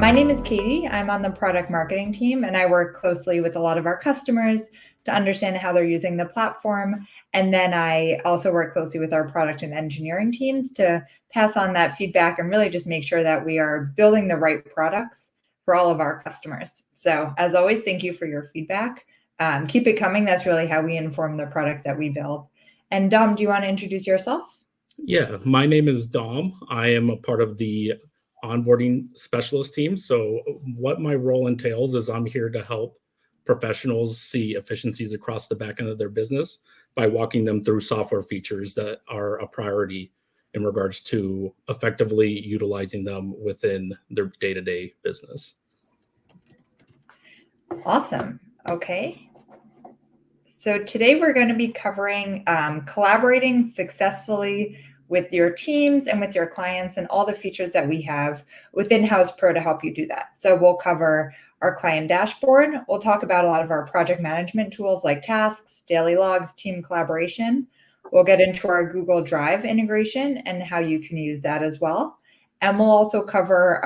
My name is Katie. I'm on the product marketing team, and I work closely with a lot of our customers to understand how they're using the platform. And then I also work closely with our product and engineering teams to pass on that feedback and really just make sure that we are building the right products for all of our customers. So as always, thank you for your feedback. Keep it coming. That's really how we inform the products that we build. And Dom, do you want to introduce yourself? Yeah, my name is Dom. I am a part of the onboarding specialist team. So what my role entails is I'm here to help professionals see efficiencies across the back end of their business by walking them through software features that are a priority in regards to effectively utilizing them within their day-to-day business. Awesome. Okay. So today we're going to be covering collaborating successfully with your teams and with your clients and all the features that we have within Houzz Pro to help you do that. So we'll cover our client dashboard. We'll talk about a lot of our project management tools like tasks, daily logs, team collaboration. We'll get into our Google Drive integration and how you can use that as well. And we'll also cover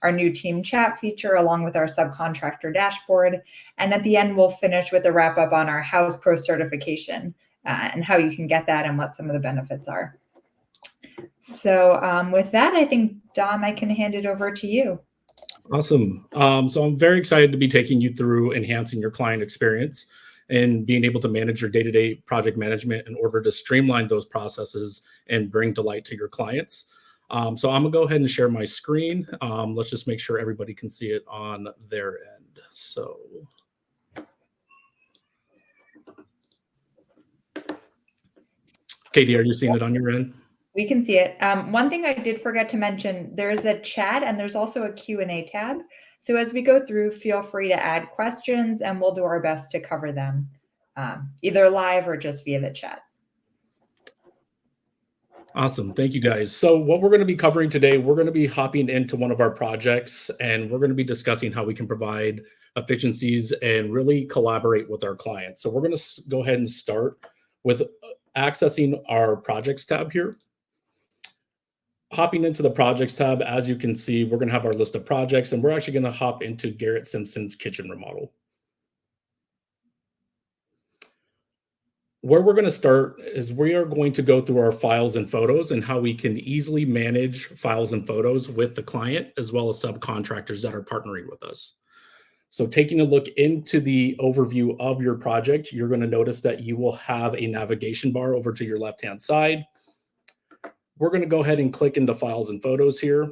our new team chat feature along with our subcontractor dashboard. And at the end, we'll finish with a wrap up on our Houzz Pro certification and how you can get that and what some of the benefits are. So with that, I think, Dom, I can hand it over to you. Awesome. So I'm very excited to be taking you through enhancing your client experience and being able to manage your day-to-day project management in order to streamline those processes and bring delight to your clients. So I'm gonna go ahead and share my screen. Let's just make sure everybody can see it on their end. So. Katie, are you seeing it on your end? We can see it. One thing I did forget to mention, there's a chat and there's also a Q&A tab. So as we go through, feel free to add questions and we'll do our best to cover them either live or just via the chat. Awesome. Thank you, guys. So what we're going to be covering today, we're going to be hopping into one of our projects and we're going to be discussing how we can provide efficiencies and really collaborate with our clients. So we're going to go ahead and start with accessing our projects tab here. Hopping into the projects tab, as you can see, we're going to have our list of projects and we're actually going to hop into Garrett Simpson's kitchen remodel. Where we're going to start is we are going to go through our files and photos and how we can easily manage files and photos with the client as well as subcontractors that are partnering with us. So taking a look into the overview of your project, you're going to notice that you will have a navigation bar over to your left-hand side. We're going to go ahead and click into files and photos here.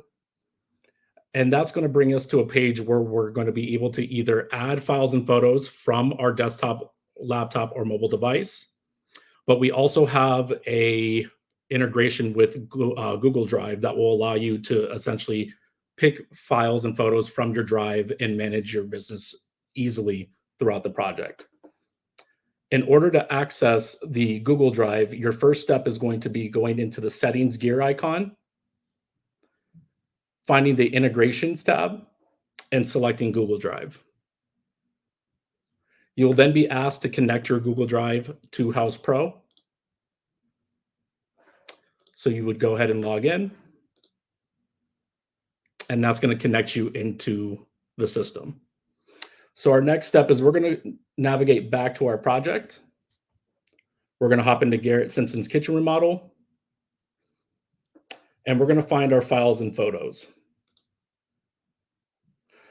And that's going to bring us to a page where we're going to be able to either add files and photos from our desktop, laptop, or mobile device. But we also have a integration with Google Drive that will allow you to essentially pick files and photos from your drive and manage your business easily throughout the project. In order to access the Google Drive, your first step is going to be going into the settings gear icon, finding the integrations tab, and selecting Google Drive. You'll then be asked to connect your Google Drive to Houzz Pro. So you would go ahead and log in, and that's going to connect you into the system. So our next step is we're going to navigate back to our project. We're going to hop into Garrett Simpson's kitchen remodel, and we're going to find our files and photos.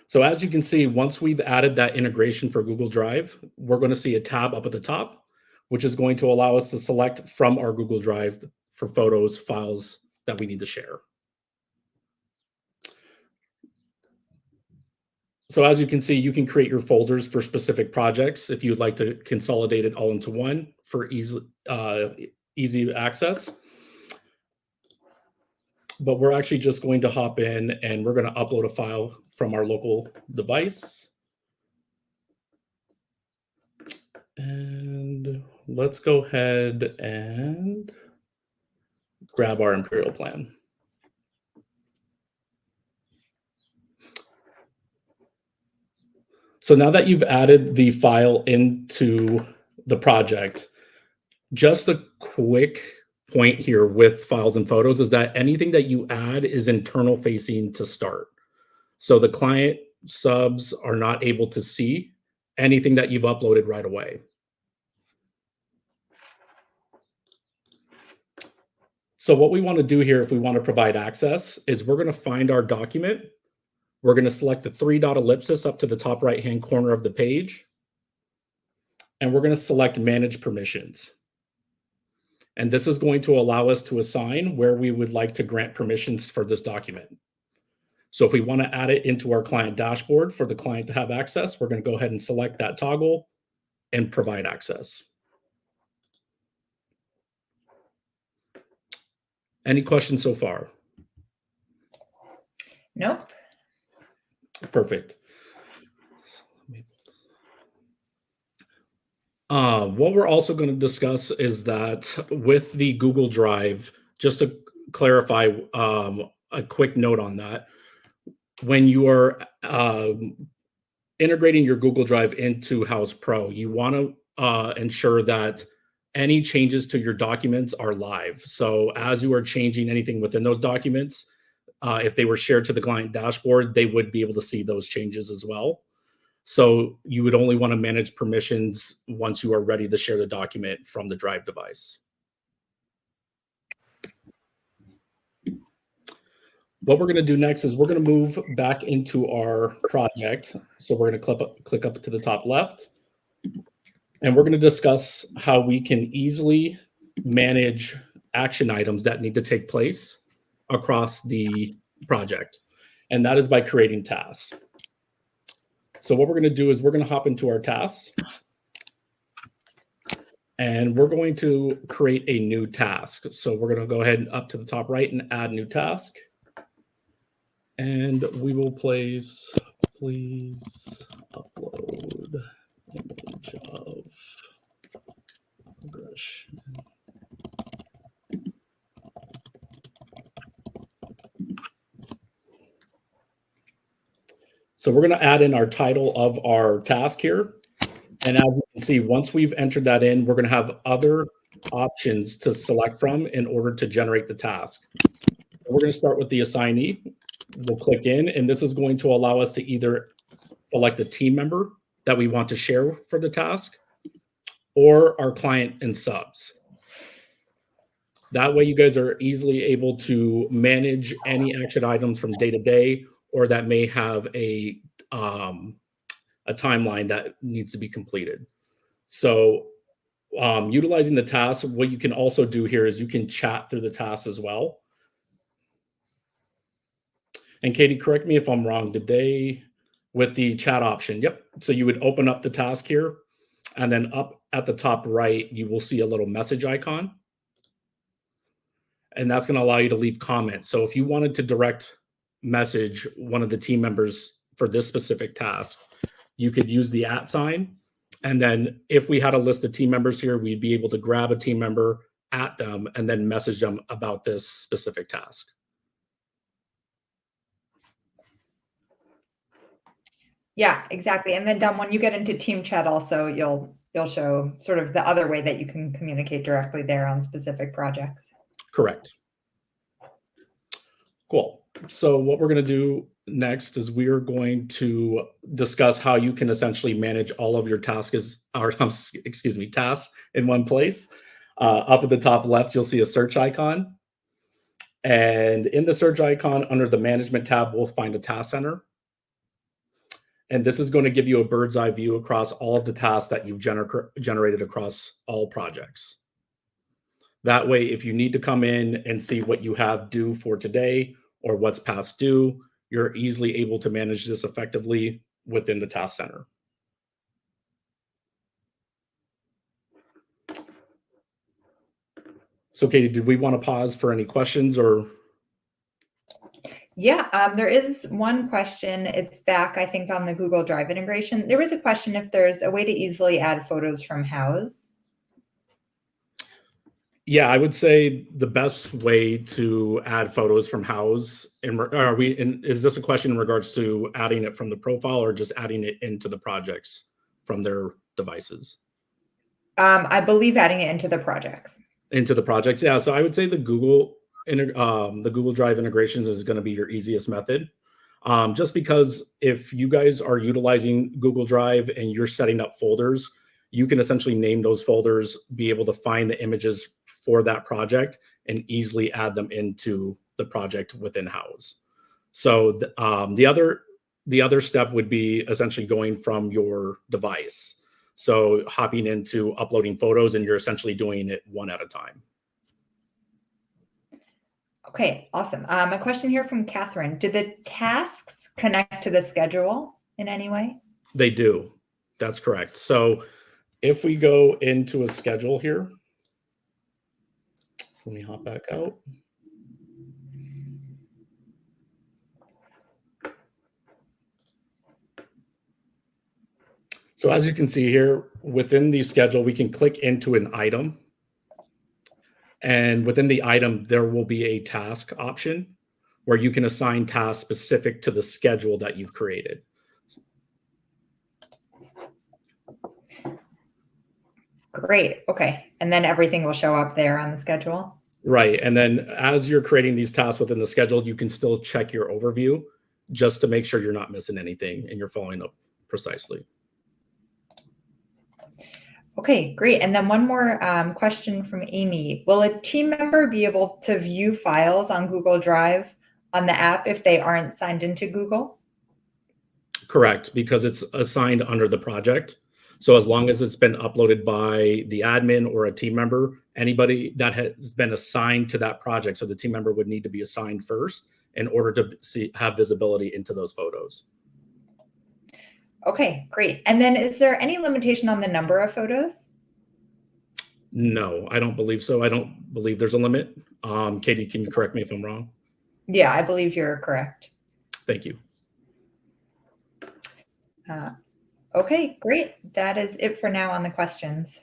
So as you can see, once we've added that integration for Google Drive, we're going to see a tab up at the top, which is going to allow us to select from our Google Drive for photos, files that we need to share. So as you can see, you can create your folders for specific projects if you'd like to consolidate it all into one for easy access. But we're actually just going to hop in and we're going to upload a file from our local device. And let's go ahead and grab our Imperial plan. So now that you've added the file into the project, just a quick point here with files and photos is that anything that you add is internal facing to start. So the client subs are not able to see anything that you've uploaded right away. So what we want to do here, if we want to provide access, is we're going to find our document. We're going to select the 3-dot ellipsis up to the top right-hand corner of the page. And we're going to select Manage Permissions. And this is going to allow us to assign where we would like to grant permissions for this document. So if we want to add it into our client dashboard for the client to have access, we're going to go ahead and select that toggle and provide access. Any questions so far? Nope. Perfect. What we're also going to discuss is that with the Google Drive, just to clarify a quick note on that, when you are integrating your Google Drive into Houzz Pro, you want to ensure that any changes to your documents are live. So as you are changing anything within those documents, if they were shared to the client dashboard, they would be able to see those changes as well. So you would only want to manage permissions once you are ready to share the document from the Drive device. What we're going to do next is we're going to move back into our project. So we're going to click up to the top left, and we're going to discuss how we can easily manage action items that need to take place across the project. And that is by creating tasks. So what we're going to do is we're going to hop into our tasks, and we're going to create a new task. So we're going to go ahead and up to the top right and add new task. And we will please upload image of brush. So we're going to add in our title of our task here. And as you can see, once we've entered that in, we're going to have other options to select from in order to generate the task. We're going to start with the assignee. We'll click in, and this is going to allow us to either select a team member that we want to share for the task or our client and subs. That way you guys are easily able to manage any action items from day to day, or that may have a timeline that needs to be completed. So utilizing the task, what you can also do here is you can chat through the task as well. And Katie, correct me if I'm wrong, did they, with the chat option? Yep. So you would open up the task here, and then up at the top right, you will see a little message icon. And that's going to allow you to leave comments. So if you wanted to direct message one of the team members for this specific task, you could use the @ sign. And then if we had a list of team members here, we'd be able to grab a team member, @ them, and then message them about this specific task. Yeah, exactly. And then Dom, when you get into team chat also, you'll show sort of the other way that you can communicate directly there on specific projects. Correct. Cool. So what we're going to do next is we are going to discuss how you can essentially manage all of your tasks in one place. Up at the top left, you'll see a search icon. And in the search icon, under the management tab, we'll find a task center. And this is going to give you a bird's eye view across all of the tasks that you've generated across all projects. That way, if you need to come in and see what you have due for today or what's past due, you're easily able to manage this effectively within the task center. So Katie, did we want to pause for any questions or? Yeah, there is one question. It's back, I think, on the Google Drive integration. There was a question if there's a way to easily add photos from Houzz. Yeah, I would say the best way to add photos from Houzz, is this a question in regards to adding it from the profile or just adding it into the projects from their devices? I believe adding it into the projects. Into the projects, yeah. So I would say the Google Drive integrations is going to be your easiest method. Just because if you guys are utilizing Google Drive and you're setting up folders, you can essentially name those folders, be able to find the images for that project, and easily add them into the project within Houzz. So the other step would be essentially going from your device. So hopping into uploading photos, and you're essentially doing it one at a time. Okay, awesome. A question here from Catherine. Do the tasks connect to the schedule in any way? They do. That's correct. So if we go into a schedule here, so let me hop back out. So as you can see here, within the schedule, we can click into an item. And within the item, there will be a task option where you can assign tasks specific to the schedule that you've created. Great. Okay. And then everything will show up there on the schedule? Right. And then as you're creating these tasks within the schedule, you can still check your overview just to make sure you're not missing anything and you're following up precisely. Okay, great. And then one more question from Amy. Will a team member be able to view files on Google Drive on the app if they aren't signed into Google? Correct, because it's assigned under the project. So as long as it's been uploaded by the admin or a team member, anybody that has been assigned to that project, so the team member would need to be assigned first in order to have visibility into those photos. Okay, great. And then is there any limitation on the number of photos? No, I don't believe so. I don't believe there's a limit. Katie, can you correct me if I'm wrong? Yeah, I believe you're correct. Thank you. Okay, great. That is it for now on the questions.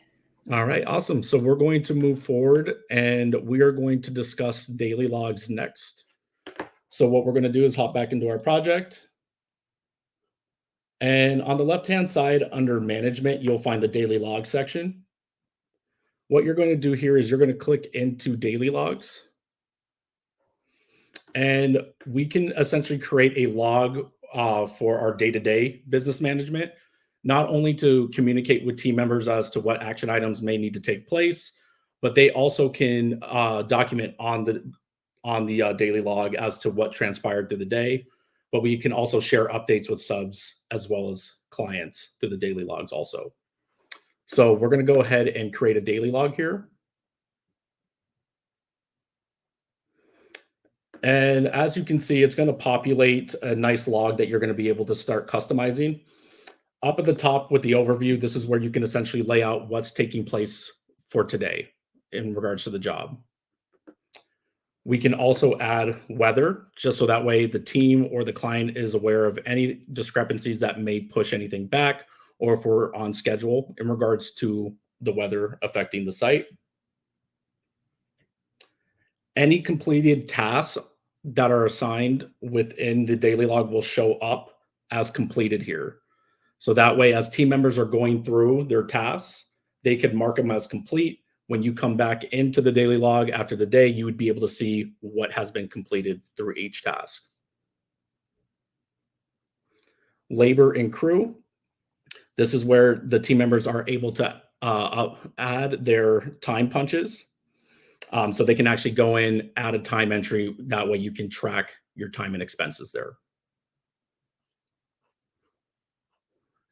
All right, awesome. So we're going to move forward and we are going to discuss daily logs next. So what we're going to do is hop back into our project. And on the left-hand side under management, you'll find the daily log section. What you're going to do here is you're going to click into daily logs. And we can essentially create a log for our day-to-day business management, not only to communicate with team members as to what action items may need to take place, but they also can document on the daily log as to what transpired through the day. But we can also share updates with subs as well as clients through the daily logs also. So we're going to go ahead and create a daily log here. And as you can see, it's going to populate a nice log that you're going to be able to start customizing. Up at the top with the overview, this is where you can essentially lay out what's taking place for today in regards to the job. We can also add weather, just so that way the team or the client is aware of any discrepancies that may push anything back, or if we're on schedule in regards to the weather affecting the site. Any completed tasks that are assigned within the daily log will show up as completed here. So that way, as team members are going through their tasks, they could mark them as complete. When you come back into the daily log after the day, you would be able to see what has been completed through each task. Labor and crew. This is where the team members are able to add their time punches. So they can actually go in, add a time entry. That way you can track your time and expenses there.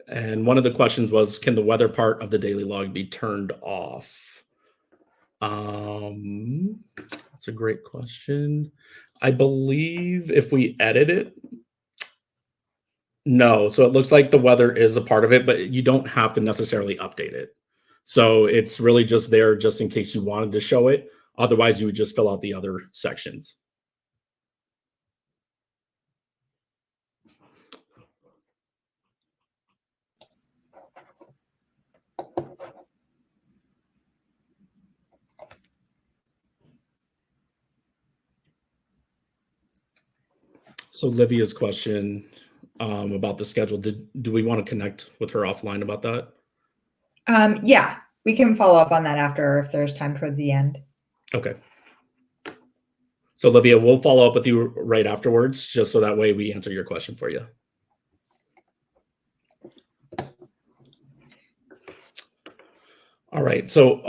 And one of the questions was, can the weather part of the daily log be turned off? That's a great question. I believe if we edit it, no. So it looks like the weather is a part of it, but you don't have to necessarily update it. So it's really just there just in case you wanted to show it. Otherwise, you would just fill out the other sections. So Livia's question about the schedule, do we want to connect with her offline about that? Yeah, we can follow up on that after if there's time towards the end. Okay. So Olivia, we'll follow up with you right afterwards, just so that way we answer your question for you. All right. So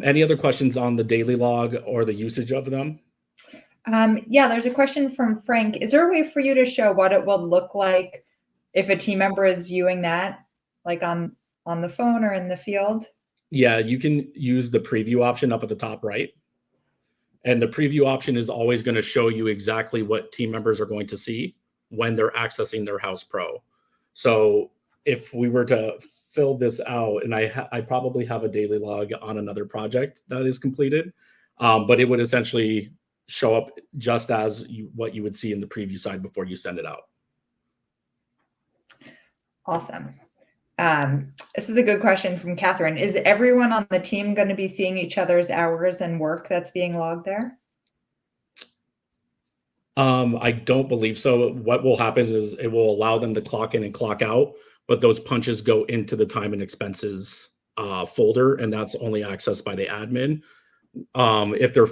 any other questions on the daily log or the usage of them? Yeah, there's a question from Frank. Is there a way for you to show what it will look like if a team member is viewing that, like on the phone or in the field? Yeah, you can use the preview option up at the top right. And the preview option is always going to show you exactly what team members are going to see when they're accessing their Houzz Pro. So if we were to fill this out, and I probably have a daily log on another project that is completed, but it would essentially show up just as what you would see in the preview side before you send it out. Awesome. This is a good question from Catherine. Is everyone on the team going to be seeing each other's hours and work that's being logged there? I don't believe so. What will happen is it will allow them to clock in and clock out, but those punches go into the time and expenses folder, and that's only accessed by the admin. If they're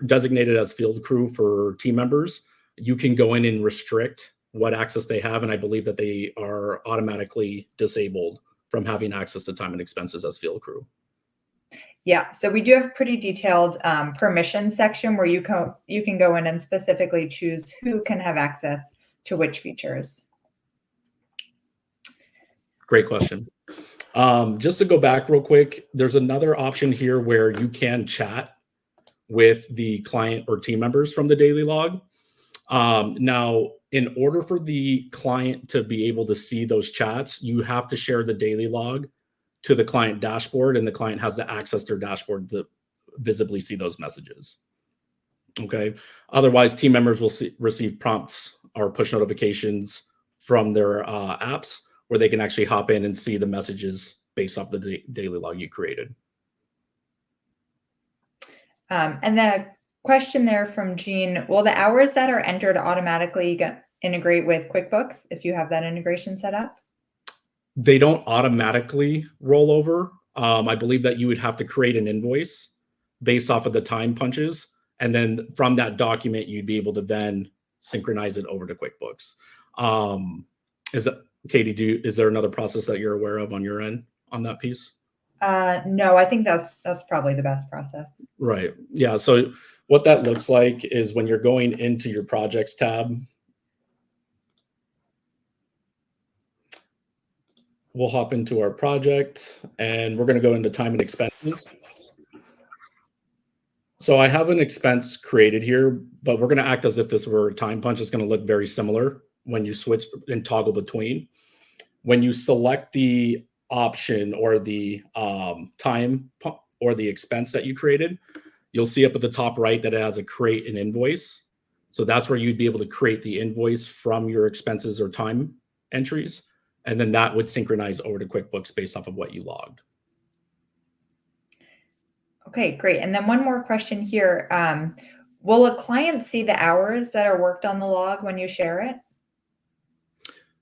designated as field crew for team members, you can go in and restrict what access they have, and I believe that they are automatically disabled from having access to time and expenses as field crew. Yeah, so we do have pretty detailed permission section where you can go in and specifically choose who can have access to which features. Great question. Just to go back real quick, there's another option here where you can chat with the client or team members from the daily log. Now, in order for the client to be able to see those chats, you have to share the daily log to the client dashboard, and the client has to access their dashboard to visibly see those messages. Okay. Otherwise, team members will receive prompts or push notifications from their apps where they can actually hop in and see the messages based off the daily log you created. And then a question there from Jean, will the hours that are entered automatically integrate with QuickBooks if you have that integration set up? They don't automatically roll over. I believe that you would have to create an invoice based off of the time punches. And then from that document, you'd be able to then synchronize it over to QuickBooks. Katie, is there another process that you're aware of on your end on that piece? No, I think that's probably the best process. Right. Yeah. So what that looks like is when you're going into your projects tab, we'll hop into our project and we're going to go into time and expenses. So I have an expense created here, but we're going to act as if this were a time punch. It's going to look very similar when you switch and toggle between. When you select the option or the time or the expense that you created, you'll see up at the top right that it has a create an invoice. So that's where you'd be able to create the invoice from your expenses or time entries. And then that would synchronize over to QuickBooks based off of what you logged. Okay, great. And then one more question here. Will a client see the hours that are worked on the log when you share it?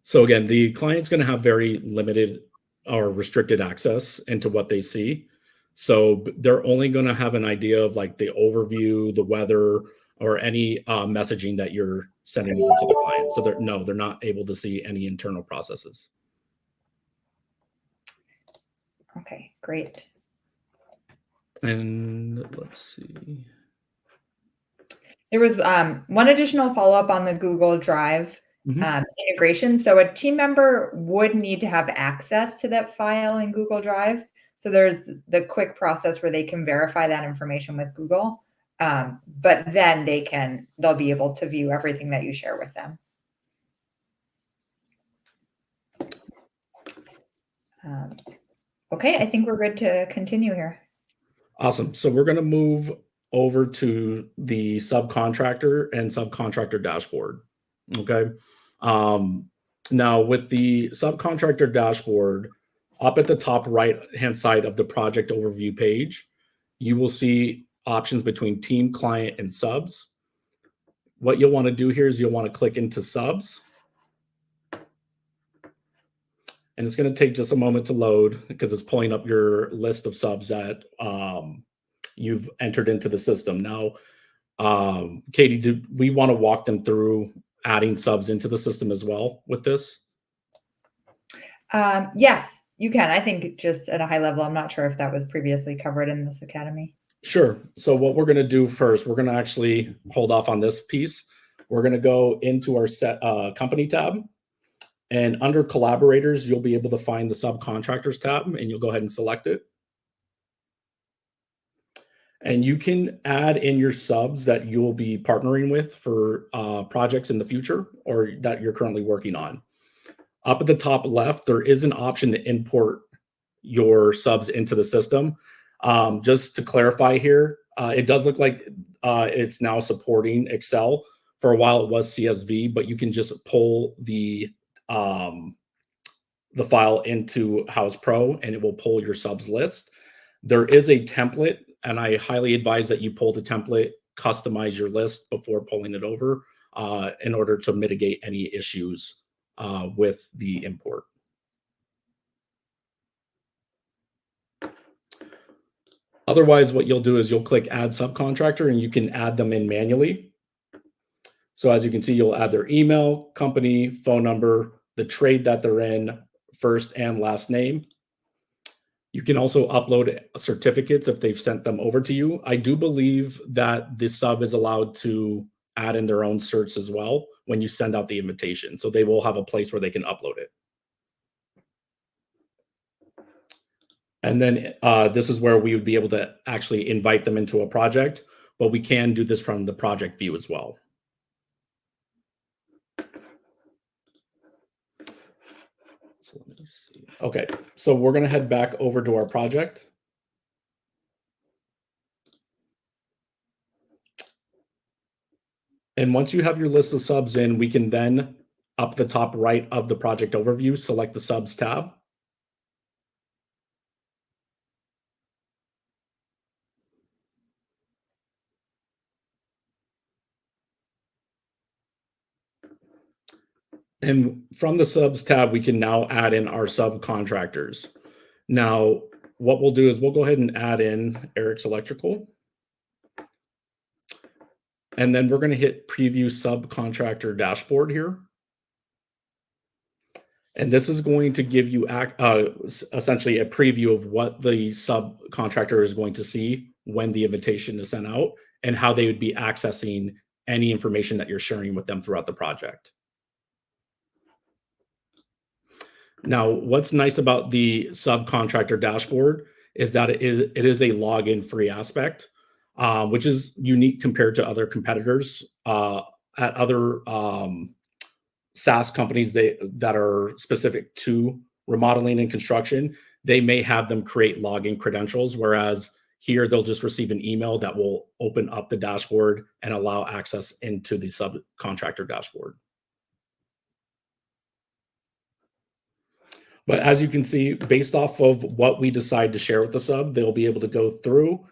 So again, the client's going to have very limited or restricted access into what they see. So they're only going to have an idea of like the overview, the weather, or any messaging that you're sending over to the client. So they're not able to see any internal processes. Okay, great. And let's see. There was one additional follow-up on the Google Drive integration. So a team member would need to have access to that file in Google Drive. So there's the quick process where they can verify that information with Google, but then they'll be able to view everything that you share with them. Okay, I think we're good to continue here. Awesome. So we're going to move over to the subcontractor and subcontractor dashboard. Okay. Now with the subcontractor dashboard, up at the top right-hand side of the project overview page, you will see options between team, client, and subs. What you'll want to do here is you'll want to click into subs. And it's going to take just a moment to load because it's pulling up your list of subs that you've entered into the system. Now, Katie, do we want to walk them through adding subs into the system as well with this? Yes, you can. I think just at a high level, I'm not sure if that was previously covered in this academy. Sure. So what we're going to do first, we're going to actually hold off on this piece. We're going to go into our company tab, and under collaborators, you'll be able to find the subcontractors tab, and you'll go ahead and select it. And you can add in your subs that you'll be partnering with for projects in the future or that you're currently working on. Up at the top left, there is an option to import your subs into the system. Just to clarify here, it does look like it's now supporting Excel. For a while, it was CSV, but you can just pull the file into Houzz Pro, and it will pull your subs list. There is a template, and I highly advise that you pull the template, customize your list before pulling it over in order to mitigate any issues with the import. Otherwise, what you'll do is you'll click Add Subcontractor, and you can add them in manually. So as you can see, you'll add their email, company, phone number, the trade that they're in, first and last name. You can also upload certificates if they've sent them over to you. I do believe that the sub is allowed to add in their own certs as well when you send out the invitation. So they will have a place where they can upload it. And then this is where we would be able to actually invite them into a project, but we can do this from the project view as well. So let me see. Okay, so we're going to head back over to our project. And once you have your list of subs in, we can then, up the top right of the project overview, select the subs tab. And from the subs tab, we can now add in our subcontractors. Now, what we'll do is we'll go ahead and add in Eric's Electrical. And then we're going to hit Preview Subcontractor Dashboard here. And this is going to give you essentially a preview of what the subcontractor is going to see when the invitation is sent out and how they would be accessing any information that you're sharing with them throughout the project. Now, what's nice about the subcontractor dashboard is that it is a login-free aspect, which is unique compared to other competitors at other SaaS companies that are specific to remodeling and construction. They may have them create login credentials, whereas here they'll just receive an email that will open up the dashboard and allow access into the subcontractor dashboard. But as you can see, based off of what we decide to share with the sub, they'll be able to go through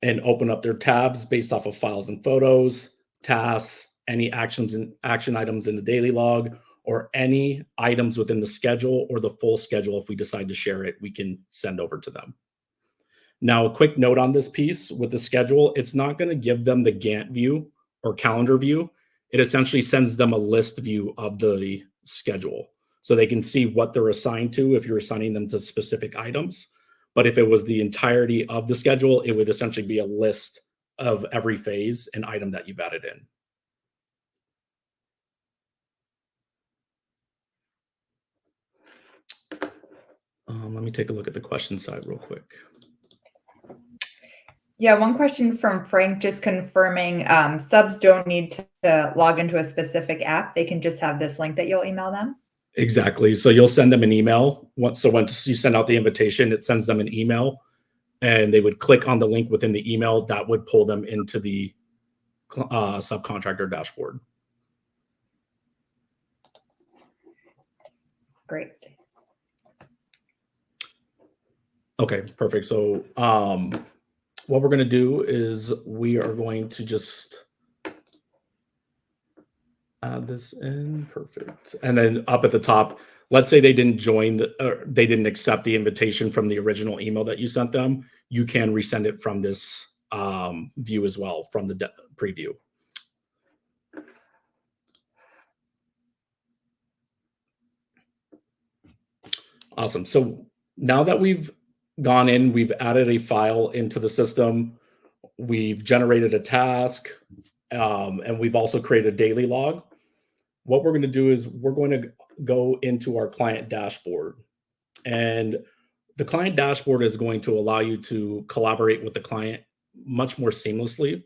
and open up their tabs based off of files and photos, tasks, any actions and action items in the daily log, or any items within the schedule or the full schedule. If we decide to share it, we can send over to them. Now, a quick note on this piece with the schedule, it's not going to give them the Gantt view or calendar view. It essentially sends them a list view of the schedule, so they can see what they're assigned to if you're assigning them to specific items. But if it was the entirety of the schedule, it would essentially be a list of every phase and item that you've added in. Let me take a look at the question side real quick. Yeah, one question from Frank, just confirming subs don't need to log into a specific app. They can just have this link that you'll email them. Exactly. So you'll send them an email. Once you send out the invitation, it sends them an email, and they would click on the link within the email that would pull them into the subcontractor dashboard. Great. Okay, perfect. So what we're going to do is we are going to just add this in. Perfect. And then up at the top, let's say they didn't join they didn't accept the invitation from the original email that you sent them. You can resend it from this view as well from the preview. Awesome. So now that we've gone in, we've added a file into the system, we've generated a task, and we've also created a daily log. What we're going to do is we're going to go into our client dashboard. And the client dashboard is going to allow you to collaborate with the client much more seamlessly.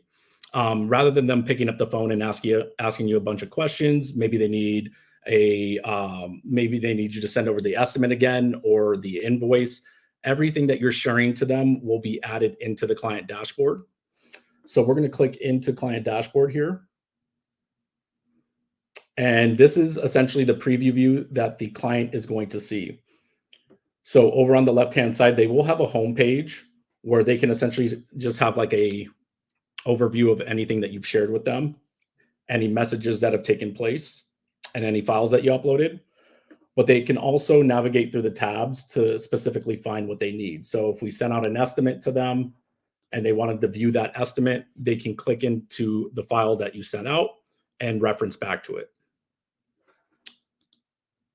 Rather than them picking up the phone and asking you a bunch of questions, maybe they need you to send over the estimate again or the invoice. Everything that you're sharing to them will be added into the client dashboard. So we're going to click into client dashboard here. And this is essentially the preview view that the client is going to see. So over on the left-hand side, they will have a home page where they can essentially just have like a overview of anything that you've shared with them, any messages that have taken place, and any files that you uploaded. But they can also navigate through the tabs to specifically find what they need. So if we sent out an estimate to them and they wanted to view that estimate, they can click into the file that you sent out and reference back to it.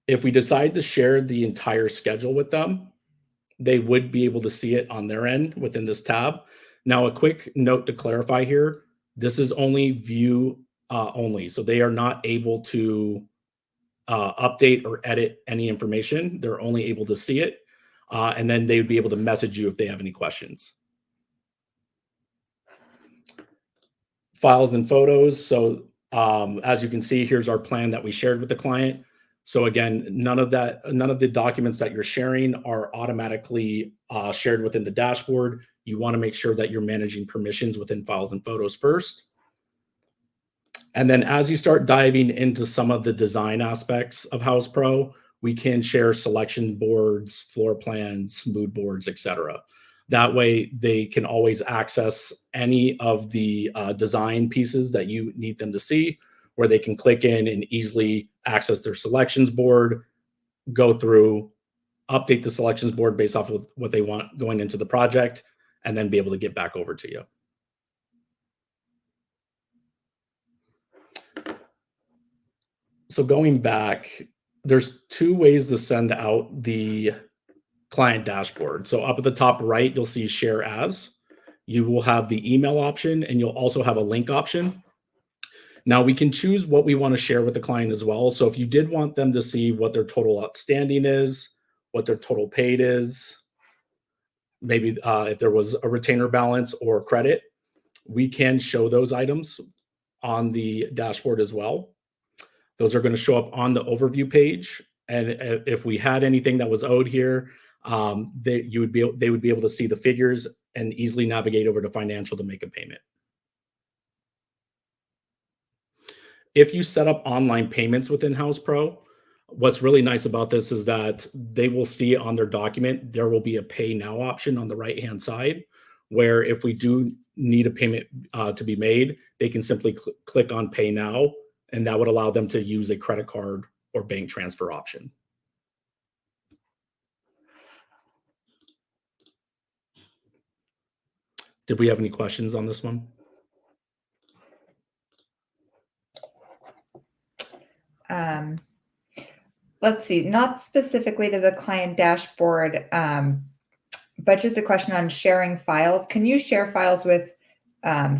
If we decide to share the entire schedule with them, they would be able to see it on their end within this tab. Now, a quick note to clarify here, this is only view only. So they are not able to update or edit any information. They're only able to see it. And then they would be able to message you if they have any questions. Files and photos. So as you can see, here's our plan that we shared with the client. So again, none of the documents that you're sharing are automatically shared within the dashboard. You want to make sure that you're managing permissions within files and photos first. And then as you start diving into some of the design aspects of Houzz Pro, we can share selection boards, floor plans, mood boards, etc. That way they can always access any of the design pieces that you need them to see, where they can click in and easily access their selections board, go through, update the selections board based off of what they want going into the project, and then be able to get back over to you. So going back, there's two ways to send out the client dashboard. So up at the top right, you'll see share as. You will have the email option, and you'll also have a link option. Now we can choose what we want to share with the client as well. So if you did want them to see what their total outstanding is, what their total paid is, maybe if there was a retainer balance or credit, we can show those items on the dashboard as well. Those are going to show up on the overview page. And if we had anything that was owed here, they would be able to see the figures and easily navigate over to financial to make a payment. If you set up online payments within Houzz Pro, what's really nice about this is that they will see on their document, there will be a pay now option on the right-hand side, where if we do need a payment to be made, they can simply click on pay now, and that would allow them to use a credit card or bank transfer option. Did we have any questions on this one? Let's see, not specifically to the client dashboard, but just a question on sharing files. Can you share files with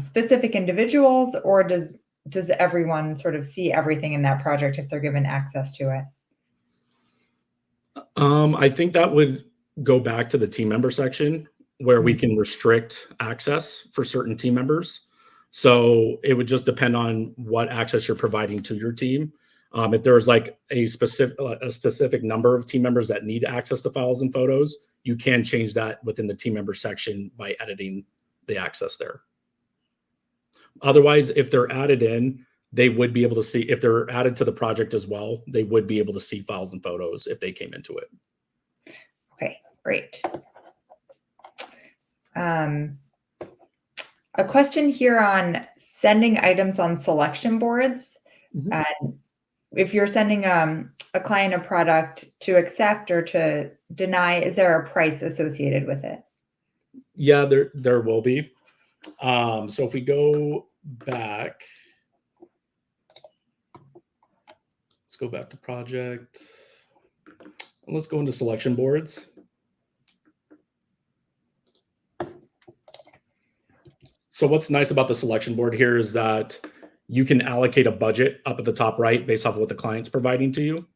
specific individuals, or does everyone sort of see everything in that project if they're given access to it? I think that would go back to the team member section where we can restrict access for certain team members. So it would just depend on what access you're providing to your team. If there's like a specific number of team members that need access to files and photos, you can change that within the team member section by editing the access there. Otherwise, if they're added in, they would be able to see, if they're added to the project as well, they would be able to see files and photos if they came into it. Okay, great. A question here on sending items on selection boards. And if you're sending a client a product to accept or to deny, is there a price associated with it? Yeah, there will be. So if we go back, let's go back to project. Let's go into selection boards. So what's nice about the selection board here is that you can allocate a budget up at the top right based off of what the client's providing to you.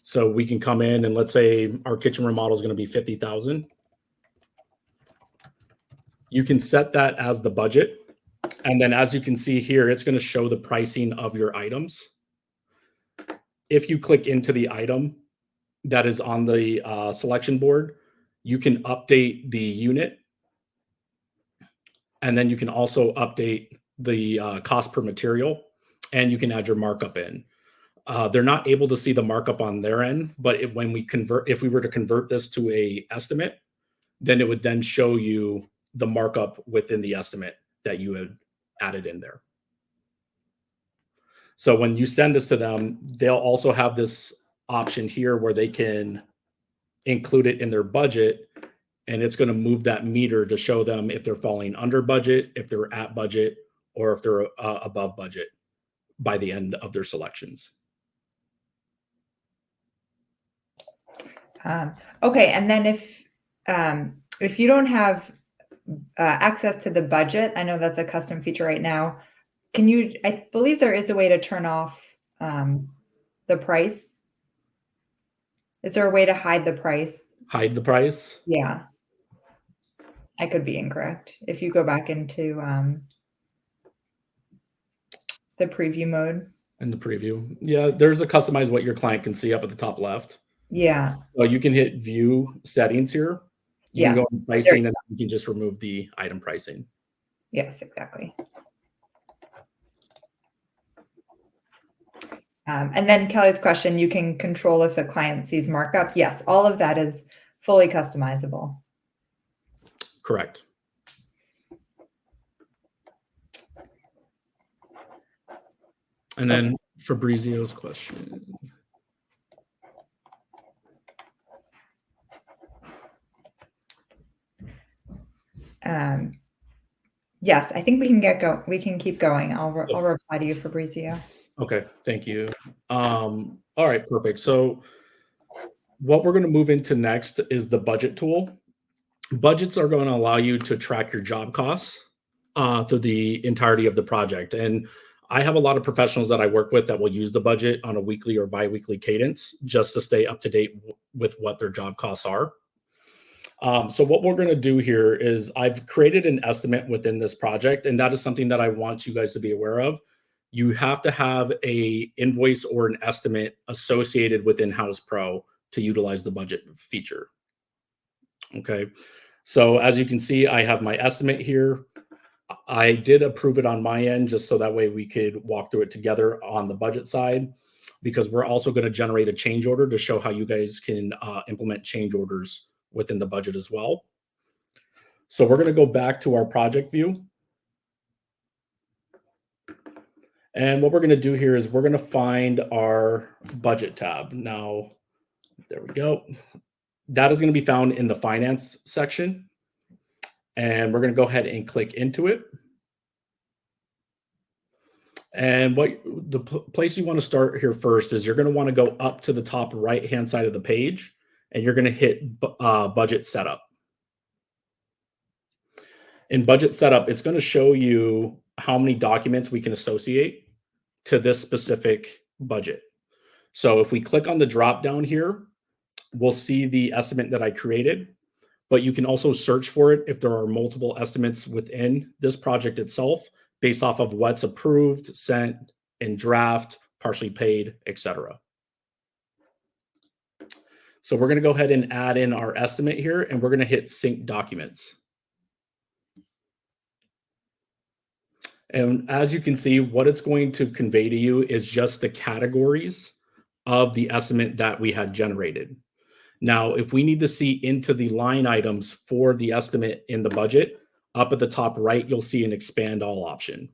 So we can come in and let's say our kitchen remodel is going to be 50,000. You can set that as the budget. And then as you can see here, it's going to show the pricing of your items. If you click into the item that is on the selection board, you can update the unit. And then you can also update the cost per material, and you can add your markup in. They're not able to see the markup on their end, but if we were to convert this to a estimate, then it would then show you the markup within the estimate that you had added in there. So when you send this to them, they'll also have this option here where they can include it in their budget, and it's going to move that meter to show them if they're falling under budget, if they're at budget, or if they're above budget by the end of their selections. Okay, and then if you don't have access to the budget, I know that's a custom feature right now. I believe there is a way to turn off the price. Is there a way to hide the price? Hide the price? Yeah. I could be incorrect. If you go back into the preview mode. In the preview. Yeah, there's a customize what your client can see up at the top left. Yeah. So you can hit view settings here. You can go to pricing and you can just remove the item pricing. Yes, exactly. And then Kelly's question, you can control if the client sees markup. Yes, all of that is fully customizable. Correct. And then Fabrizio's question. Yes, I think we can we can keep going. I'll reply to you, Fabrizio. Okay, thank you. All right, perfect. So what we're going to move into next is the budget tool. Budgets are going to allow you to track your job costs through the entirety of the project. And I have a lot of professionals that I work with that will use the budget on a weekly or bi-weekly cadence just to stay up to date with what their job costs are. So what we're going to do here is I've created an estimate within this project, and that is something that I want you guys to be aware of. You have to have a invoice or an estimate associated within Houzz Pro to utilize the budget feature. Okay, so as you can see, I have my estimate here. I did approve it on my end just so that way we could walk through it together on the budget side, because we're also going to generate a change order to show how you guys can implement change orders within the budget as well. So we're going to go back to our project view. And what we're going to do here is we're going to find our budget tab. Now, there we go. That is going to be found in the finance section. And we're going to go ahead and click into it. And what the place you want to start here first is you're going to want to go up to the top right-hand side of the page, and you're going to hit budget setup. In budget setup, it's going to show you how many documents we can associate to this specific budget. So if we click on the drop down here, we'll see the estimate that I created, but you can also search for it if there are multiple estimates within this project itself based off of what's approved, sent, in draft, partially paid, etc. So we're going to go ahead and add in our estimate here, and we're going to hit sync documents. And as you can see, what it's going to convey to you is just the categories of the estimate that we had generated. Now, if we need to see into the line items for the estimate in the budget, up at the top right, you'll see an expand all option.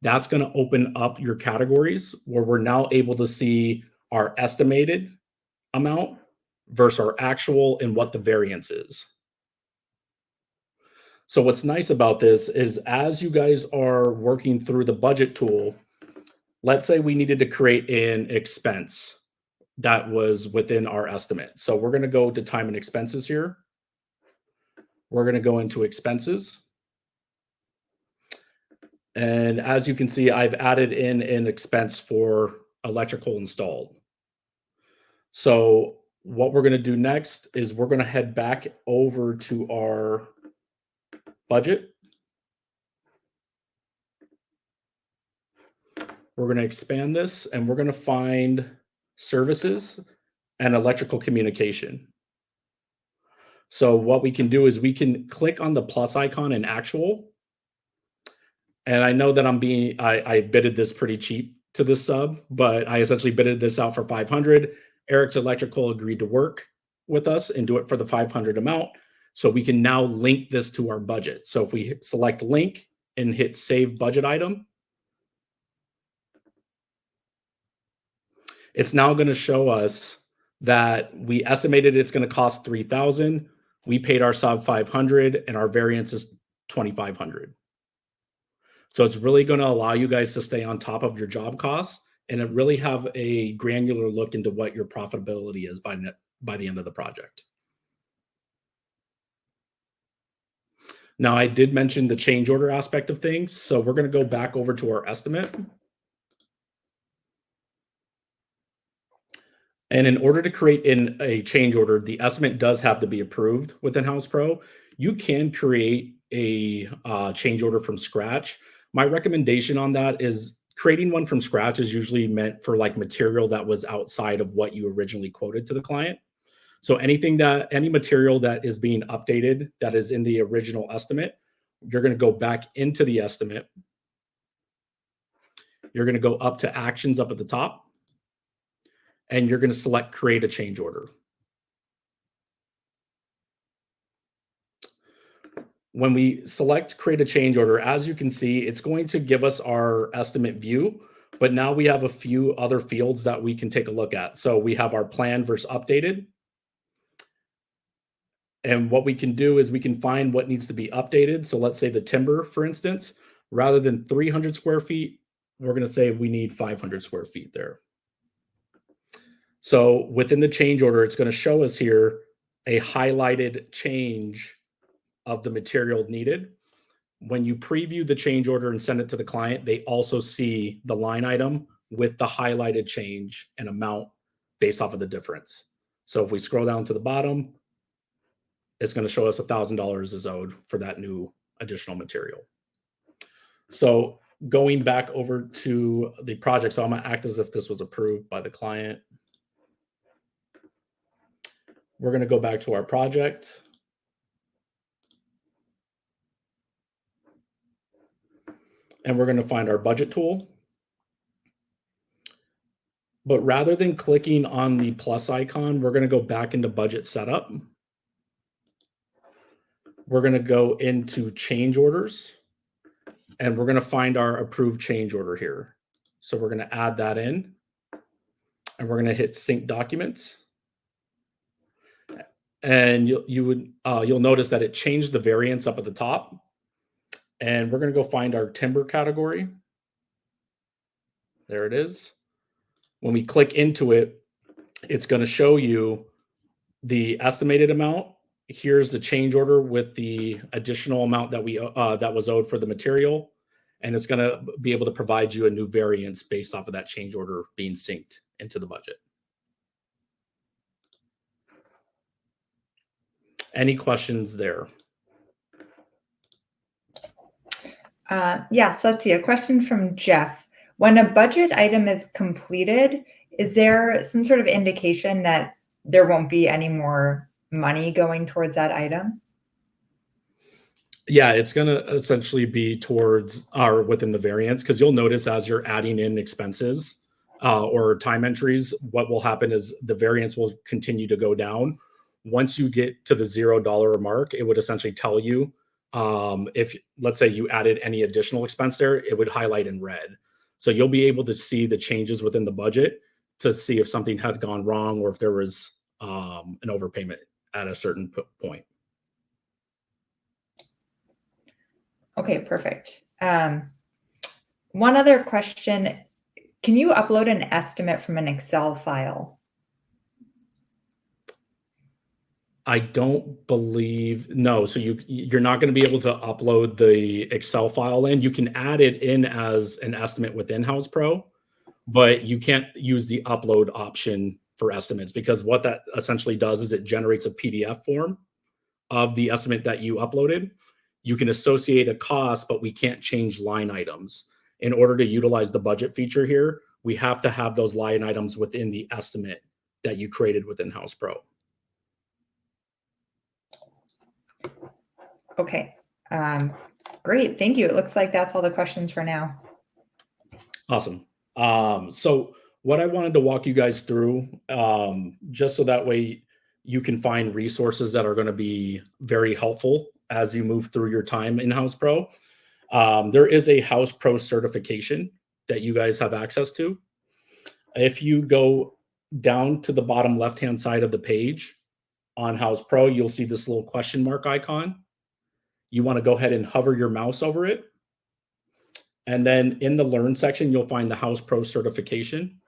That's going to open up your categories where we're now able to see our estimated amount versus our actual and what the variance is. So what's nice about this is as you guys are working through the budget tool, let's say we needed to create an expense that was within our estimate. So we're going to go to time and expenses here. We're going to go into expenses. And as you can see, I've added in an expense for electrical installed. So what we're going to do next is we're going to head back over to our budget. We're going to expand this and we're going to find services and electrical communication. So what we can do is we can click on the plus icon in actual. And I know that I bidded this pretty cheap to this sub, but I essentially bidded this out for 500. Eric's Electrical agreed to work with us and do it for the 500 amount. So we can now link this to our budget. So if we select link and hit save budget item, it's now going to show us that we estimated it's going to cost 3,000. We paid our sub 500 and our variance is 2,500. So it's really going to allow you guys to stay on top of your job costs and it really have a granular look into what your profitability is by the end of the project. Now, I did mention the change order aspect of things. So we're going to go back over to our estimate. And in order to create a change order, the estimate does have to be approved within Houzz Pro. You can create a change order from scratch. My recommendation on that is creating one from scratch is usually meant for like material that was outside of what you originally quoted to the client. So any material that is being updated that is in the original estimate, you're going to go back into the estimate. You're going to go up to actions up at the top. And you're going to select create a change order. When we select create a change order, as you can see, it's going to give us our estimate view, but now we have a few other fields that we can take a look at. So we have our plan versus updated. And what we can do is we can find what needs to be updated. So let's say the timber, for instance, rather than 300 square feet, we're going to say we need 500 square feet there. So within the change order, it's going to show us here a highlighted change of the material needed. When you preview the change order and send it to the client, they also see the line item with the highlighted change and amount based off of the difference. So if we scroll down to the bottom, it's going to show us $1,000 is owed for that new additional material. So going back over to the project, so I'm going to act as if this was approved by the client. We're going to go back to our project. And we're going to find our budget tool. But rather than clicking on the plus icon, we're going to go back into budget setup. We're going to go into change orders. And we're going to find our approved change order here. So we're going to add that in. And we're going to hit sync documents. And you'll notice that it changed the variance up at the top. And we're going to go find our timber category. There it is. When we click into it, it's going to show you the estimated amount. Here's the change order with the additional amount that that was owed for the material. And it's going to be able to provide you a new variance based off of that change order being synced into the budget. Any questions there? Yes, let's see. A question from Jeff. When a budget item is completed, is there some sort of indication that there won't be any more money going towards that item? Yeah, it's going to essentially be towards or within the variance, because you'll notice as you're adding in expenses or time entries, what will happen is the variance will continue to go down. Once you get to the $0 mark, it would essentially tell you if, let's say, you added any additional expense there, it would highlight in red. So you'll be able to see the changes within the budget to see if something had gone wrong or if there was an overpayment at a certain point. Okay, perfect. One other question. Can you upload an estimate from an Excel file? I don't believe, no. So you're not going to be able to upload the Excel file in. You can add it in as an estimate within Houzz Pro, but you can't use the upload option for estimates, because what that essentially does is it generates a PDF form of the estimate that you uploaded. You can associate a cost, but we can't change line items. In order to utilize the budget feature here, we have to have those line items within the estimate that you created within Houzz Pro. Okay, great, thank you. It looks like that's all the questions for now. Awesome. So what I wanted to walk you guys through, just so that way you can find resources that are going to be very helpful as you move through your time in Houzz Pro. There is a Houzz Pro certification that you guys have access to. If you go down to the bottom left-hand side of the page on Houzz Pro, you'll see this little question mark icon. You want to go ahead and hover your mouse over it. And then in the Learn section, you'll find the Houzz Pro certification.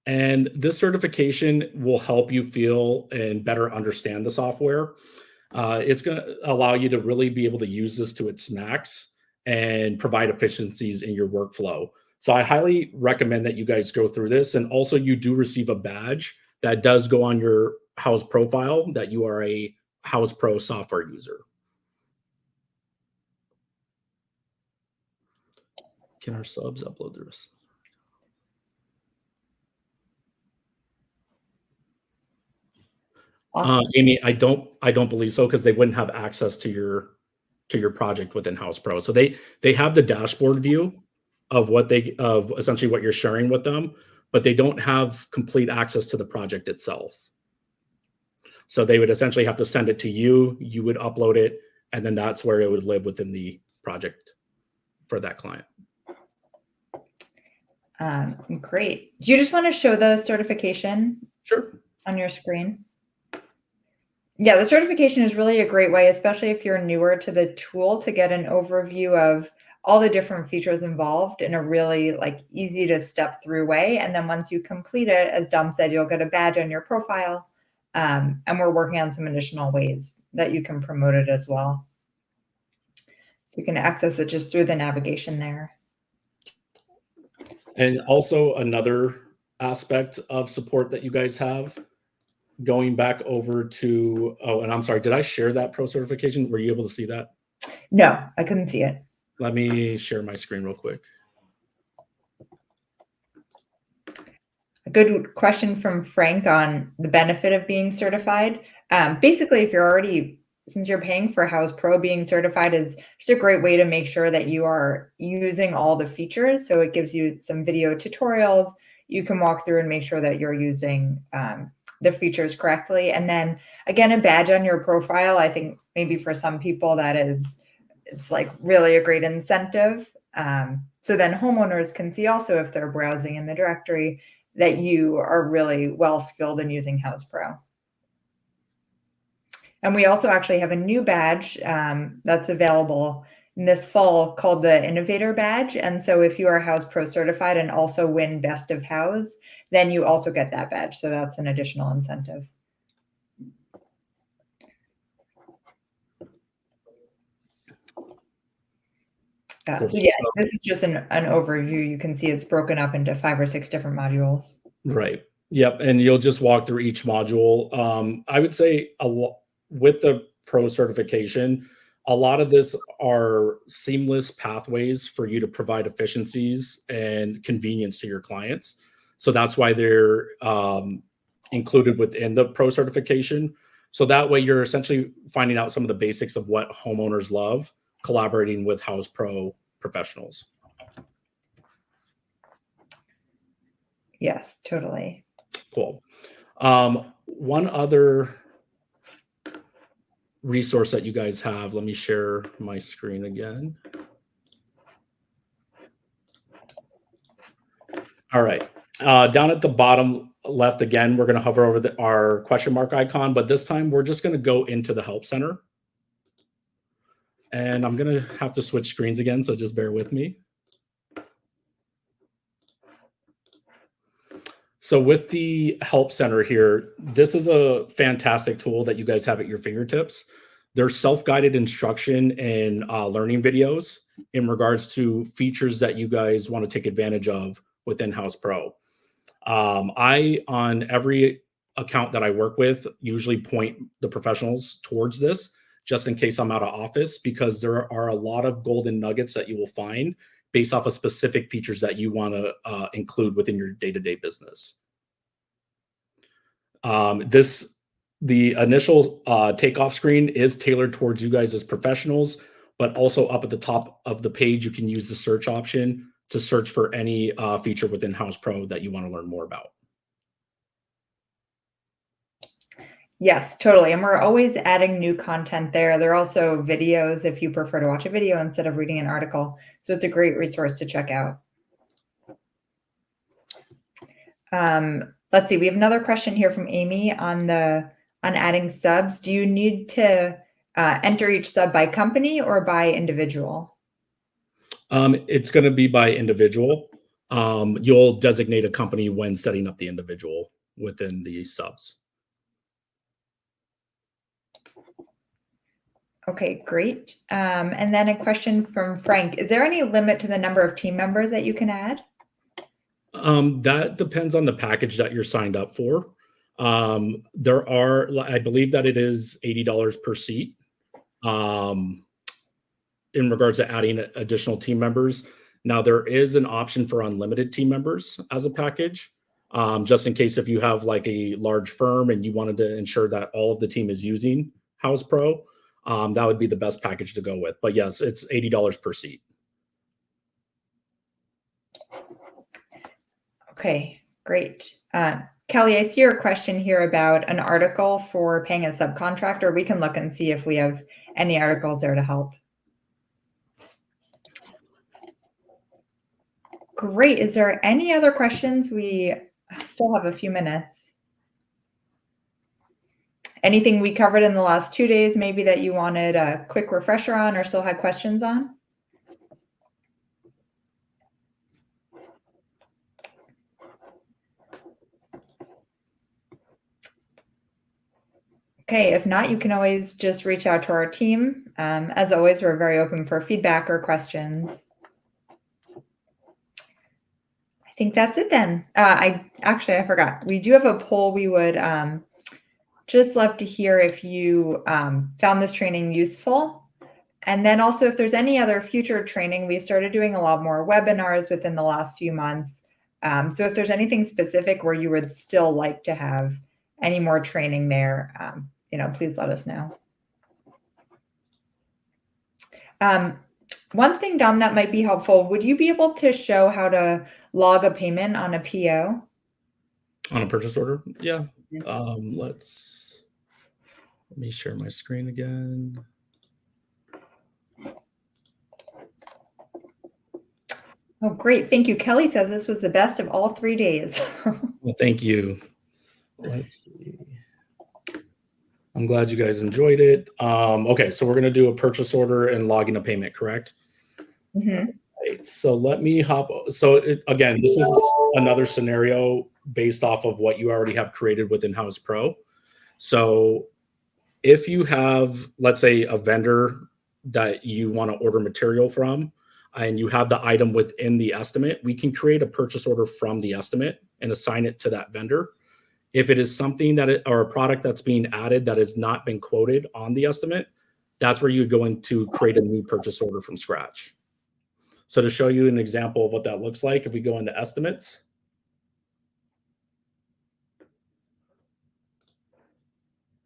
And this certification will help you feel and better understand the software. It's going to allow you to really be able to use this to its max and provide efficiencies in your workflow. So I highly recommend that you guys go through this. And also you do receive a badge that does go on your Houzz profile that you are a Houzz Pro software user. Can our subs upload this? Awesome. Amy, I don't believe so, because they wouldn't have access to your project within Houzz Pro. So they have the dashboard view of essentially what you're sharing with them, but they don't have complete access to the project itself. So they would essentially have to send it to you. You would upload it, and then that's where it would live within the project for that client. Great. Do you just want to show the certification? Sure. On your screen? Yeah, the certification is really a great way, especially if you're newer to the tool, to get an overview of all the different features involved in a really easy to step through way. And then once you complete it, as Dom said, you'll get a badge on your profile. And we're working on some additional ways that you can promote it as well. So you can access it just through the navigation there. And also another aspect of support that you guys have, going back over to, and I'm sorry, did I share that pro certification? Were you able to see that? No, I couldn't see it. Let me share my screen real quick. A good question from Frank on the benefit of being certified. Basically, if you're already, since you're paying for Houzz Pro, being certified is just a great way to make sure that you are using all the features. So it gives you some video tutorials. You can walk through and make sure that you're using the features correctly. And then again, a badge on your profile, I think maybe for some people it's really a great incentive. So then homeowners can see also, if they're browsing in the directory, that you are really well skilled in using Houzz Pro. And we also actually have a new badge that's available in this fall called the Innovator Badge. And so if you are Houzz Pro certified and also win Best of Houzz, then you also get that badge. So that's an additional incentive. So yeah, this is just an overview. You can see it's broken up into 5 or 6 different modules. Right. Yep. And you'll just walk through each module. I would say with the pro certification, a lot of this are seamless pathways for you to provide efficiencies and convenience to your clients. So that's why they're included within the pro certification. So that way you're essentially finding out some of the basics of what homeowners love, collaborating with Houzz Pro professionals. Yes, totally. Cool. One other resource that you guys have, let me share my screen again. All right. Down at the bottom left again, we're going to hover over our question mark icon, but this time we're just going to go into the Help Center. And I'm going to have to switch screens again, so just bear with me. So with the Help Center here, this is a fantastic tool that you guys have at your fingertips. There's self-guided instruction and learning videos in regards to features that you guys want to take advantage of within Houzz Pro. I, on every account that I work with, usually point the professionals towards this, just in case I'm out of office, because there are a lot of golden nuggets that you will find based off of specific features that you want to include within your day-to-day business. The initial takeoff screen is tailored towards you guys as professionals, but also up at the top of the page, you can use the search option to search for any feature within Houzz Pro that you want to learn more about. Yes, totally. And we're always adding new content there. There are also videos if you prefer to watch a video instead of reading an article. So it's a great resource to check out. Let's see. We have another question here from Amy on adding subs. Do you need to enter each sub by company or by individual? It's going to be by individual. You'll designate a company when setting up the individual within the subs. Okay, great. And then a question from Frank. Is there any limit to the number of team members that you can add? That depends on the package that you're signed up for. There are, I believe that it is $80 per seat in regards to adding additional team members. Now, there is an option for unlimited team members as a package, just in case if you have like a large firm and you wanted to ensure that all of the team is using Houzz Pro. That would be the best package to go with. But yes, it's $80 per seat. Okay, great. Kelly, I see your question here about an article for paying a subcontractor. We can look and see if we have any articles there to help. Great. Is there any other questions? We still have a few minutes. Anything we covered in the last 2 days, maybe that you wanted a quick refresher on or still had questions on? Okay, if not, you can always just reach out to our team. As always, we're very open for feedback or questions. I think that's it then. I forgot. We do have a poll. We would just love to hear if you found this training useful. And then also if there's any other future training, we've started doing a lot more webinars within the last few months. So if there's anything specific where you would still like to have any more training there, please let us know. One thing, Dom, that might be helpful, would you be able to show how to log a payment on a PO? On a purchase order? Yeah. Let me share my screen again. Oh, great. Thank you. Kelly says this was the best of all 3 days. Well, thank you. Let's see. I'm glad you guys enjoyed it. Okay, so we're going to do a purchase order and logging a payment, correct? Mm-hmm. Right, so let me hop. So again, this is another scenario based off of what you already have created within Houzz Pro. So if you have, let's say, a vendor that you want to order material from, and you have the item within the estimate, we can create a purchase order from the estimate and assign it to that vendor. If it is something or a product that's being added that has not been quoted on the estimate, that's where you're going to create a new purchase order from scratch. So to show you an example of what that looks like, if we go into estimates,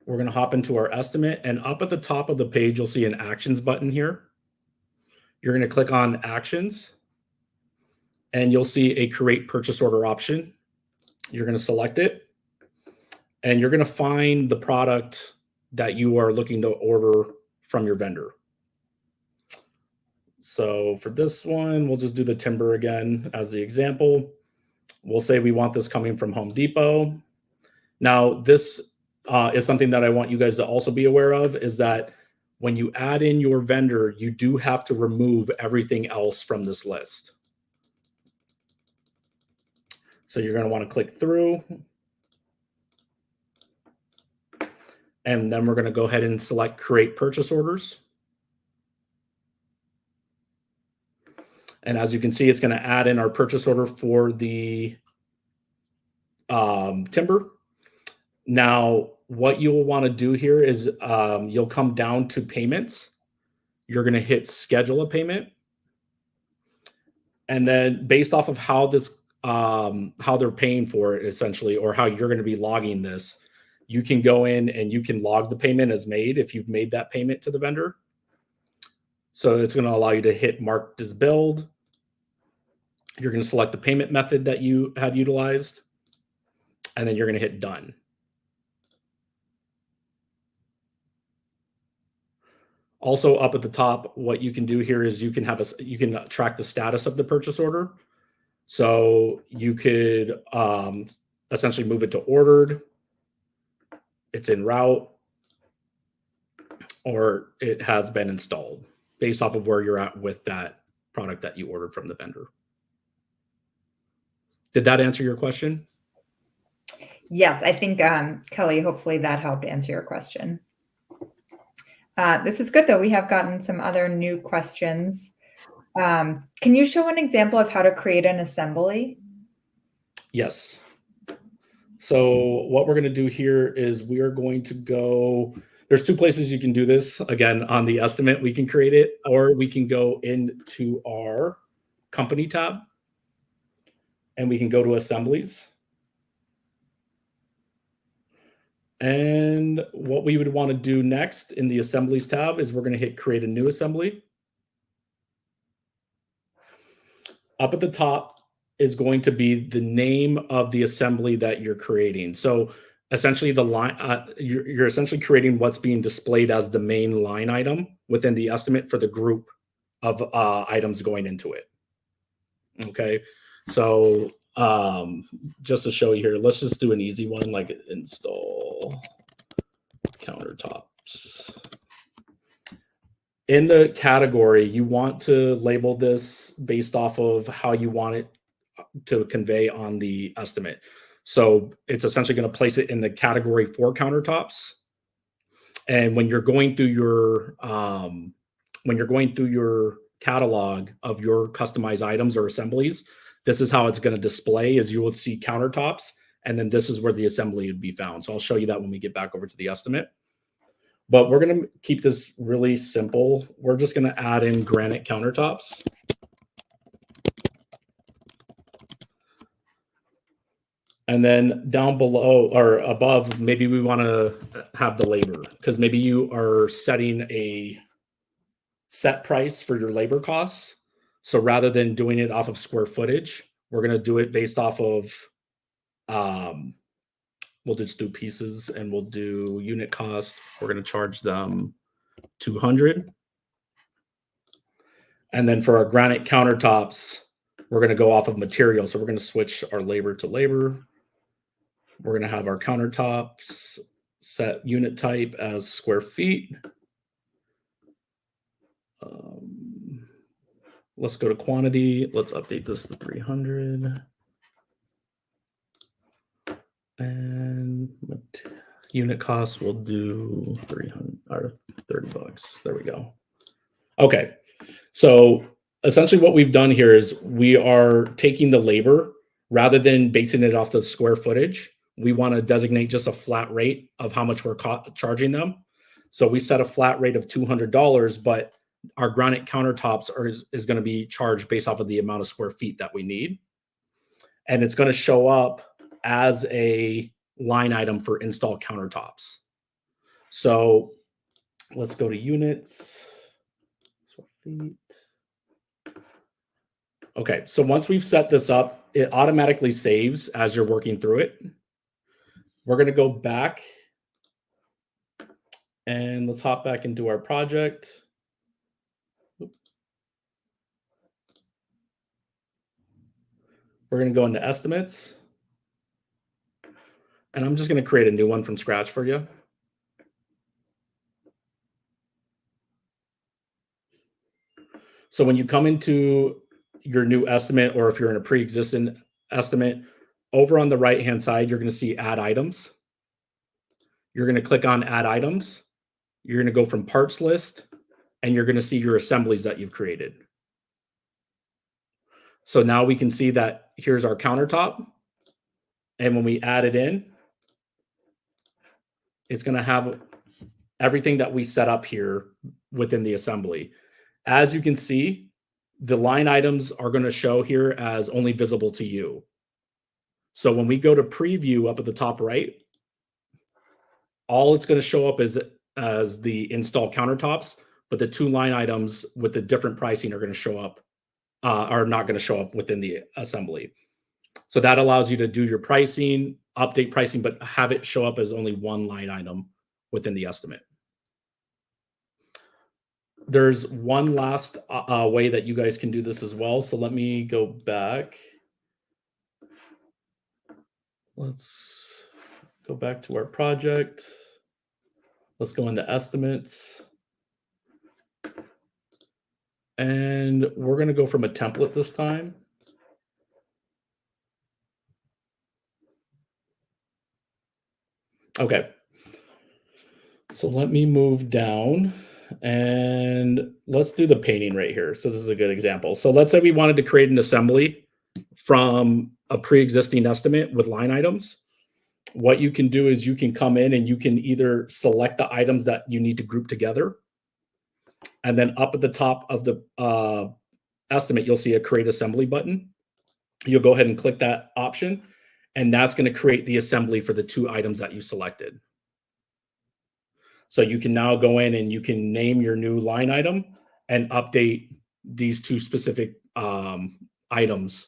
we're going to hop into our estimate, and up at the top of the page, you'll see an actions button here. You're going to click on actions, and you'll see a create purchase order option. You're going to select it, and you're going to find the product that you are looking to order from your vendor. So for this one, we'll just do the timber again as the example. We'll say we want this coming from Home Depot. Now, this is something that I want you guys to also be aware of, is that when you add in your vendor, you do have to remove everything else from this list. So you're going to want to click through. And then we're going to go ahead and select create purchase orders. And as you can see, it's going to add in our purchase order for the timber. Now, what you will want to do here is you'll come down to payments. You're going to hit schedule a payment. And then based off of how this, how they're paying for it essentially, or how you're going to be logging this, you can go in and you can log the payment as made if you've made that payment to the vendor. So it's going to allow you to hit marked as billed. You're going to select the payment method that you had utilized, and then you're going to hit done. Also up at the top, what you can do here is you can track the status of the purchase order. So you could essentially move it to ordered, it's en route, or it has been installed based off of where you're at with that product that you ordered from the vendor. Did that answer your question? Yes, I think, Kelly, hopefully that helped answer your question. This is good, though. We have gotten some other new questions. Can you show an example of how to create an assembly? Yes. So what we're going to do here is we are going to go, there's two places you can do this. Again, on the estimate, we can create it, or we can go into our company tab and we can go to assemblies. And what we would want to do next in the assemblies tab is we're going to hit create a new assembly. Up at the top is going to be the name of the assembly that you're creating. So essentially the line, you're essentially creating what's being displayed as the main line item within the estimate for the group of items going into it. Okay. So just to show you here, let's just do an easy one like install countertops. In the category, you want to label this based off of how you want it to convey on the estimate. So it's essentially going to place it in the category for countertops. And when you're going through your catalog of your customized items or assemblies, this is how it's going to display. Is you would see countertops, and then this is where the assembly would be found. So I'll show you that when we get back over to the estimate. But we're going to keep this really simple. We're just going to add in granite countertops. And then down below or above, maybe we want to have the labor, because maybe you are setting a set price for your labor costs. So rather than doing it off of square footage, we're going to do it based off of, we'll just do pieces and we'll do unit cost. We're going to charge them $200. And then for our granite countertops, we're going to go off of material. So we're going to switch our labor to labor. We're going to have our countertops set unit type as square feet. Let's go to quantity. Let's update this to 300. And unit cost, we'll do 300 or $30. There we go. Okay. So essentially what we've done here is we are taking the labor rather than basing it off the square footage. We want to designate just a flat rate of how much we're charging them. So we set a flat rate of $200, but our granite countertops is going to be charged based off of the amount of square feet that we need. And it's going to show up as a line item for install countertops. So let's go to units. Square feet. Okay, so once we've set this up, it automatically saves as you're working through it. We're going to go back and let's hop back into our project. We're going to go into estimates. And I'm just going to create a new one from scratch for you. So when you come into your new estimate, or if you're in a pre-existing estimate, over on the right-hand side, you're going to see add items. You're going to click on add items. You're going to go from parts list, and you're going to see your assemblies that you've created. So now we can see that here's our countertop. And when we add it in, it's going to have everything that we set up here within the assembly. As you can see, the line items are going to show here as only visible to you. So when we go to preview up at the top right, all it's going to show up is as the install countertops, but the 2 line items with the different pricing are going to show up, are not going to show up within the assembly. So that allows you to do your pricing, update pricing, but have it show up as only 1 line item within the estimate. There's one last way that you guys can do this as well. So let me go back. Let's go back to our project. Let's go into estimates. And we're going to go from a template this time. Okay. So let me move down and let's do the painting right here. So this is a good example. So let's say we wanted to create an assembly from a pre-existing estimate with line items. What you can do is you can come in and you can either select the items that you need to group together. And then up at the top of the estimate, you'll see a create assembly button. You'll go ahead and click that option, and that's going to create the assembly for the 2 items that you selected. So you can now go in and you can name your new line item and update these 2 specific items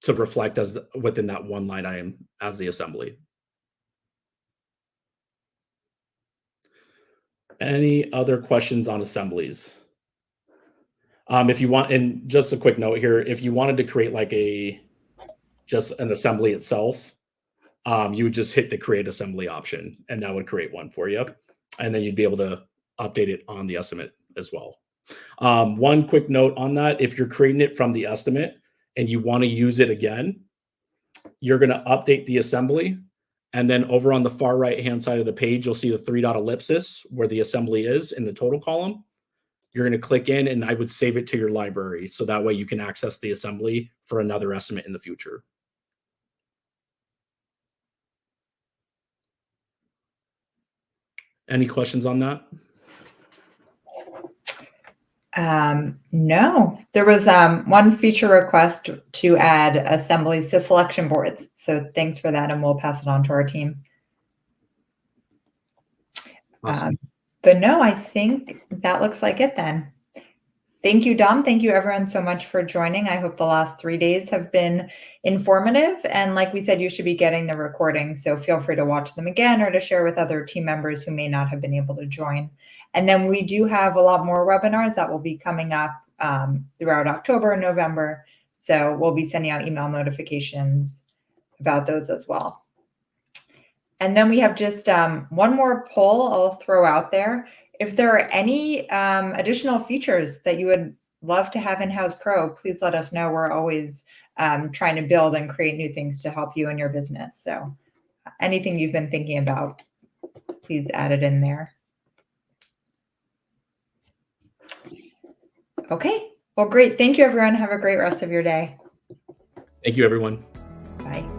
to reflect as within that 1 line item as the assembly. Any other questions on assemblies? If you want, and just a quick note here, if you wanted to create like just an assembly itself, you would just hit the create assembly option and that would create one for you. And then you'd be able to update it on the estimate as well. One quick note on that, if you're creating it from the estimate and you want to use it again, you're going to update the assembly. And then over on the far right-hand side of the page, you'll see the 3-dot ellipsis where the assembly is in the total column. You're going to click in and I would save it to your library. So that way you can access the assembly for another estimate in the future. Any questions on that? No, there was one feature request to add assemblies to selection boards. So thanks for that, and we'll pass it on to our team. Awesome. But no, I think that looks like it then. Thank you, Dom. Thank you, everyone, so much for joining. I hope the last 3 days have been informative. And like we said, you should be getting the recording. So feel free to watch them again or to share with other team members who may not have been able to join. And then we do have a lot more webinars that will be coming up throughout October and November. So we'll be sending out email notifications about those as well. And then we have just one more poll I'll throw out there. If there are any additional features that you would love to have in Houzz Pro, please let us know. We're always trying to build and create new things to help you in your business. So anything you've been thinking about, please add it in there. Okay, well, great. Thank you, everyone. Have a great rest of your day. Thank you, everyone. Bye.